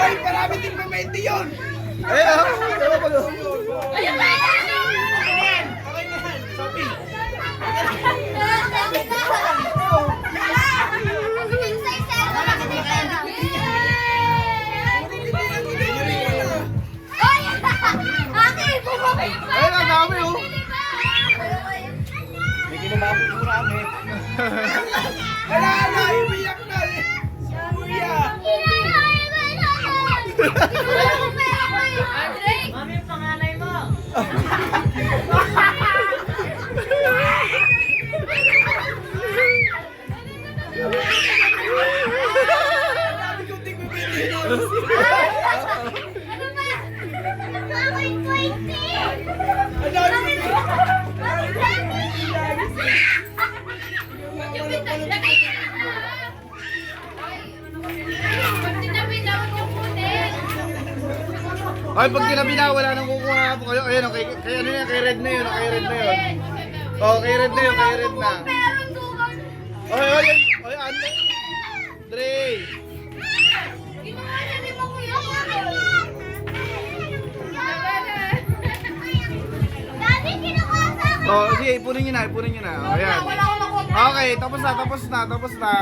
Hoy, marami din pa 20 yun. Ayun, ewan ko doon. Ayun na! Okay na yan. Sophie. Ayun, ang dami oh. May kinumapit mo rami. Wala na, umiyak na eh. Kuya. Mami, yung panganay mo. Marami kong tigpa 20 yun. Ang dami kong Ay, pag tinabi na, wala nang kukuha po kayo. Ayun, okay. Kay ano yan, kay red na yun, kay red na yun. Oh, kay red na yun, kay red na. Oy, oy, oy, ante. Dre. Oh, sige, ipunin nyo na, ipunin nyo na. Oh, yan. Okay, tapos na, tapos na, tapos na.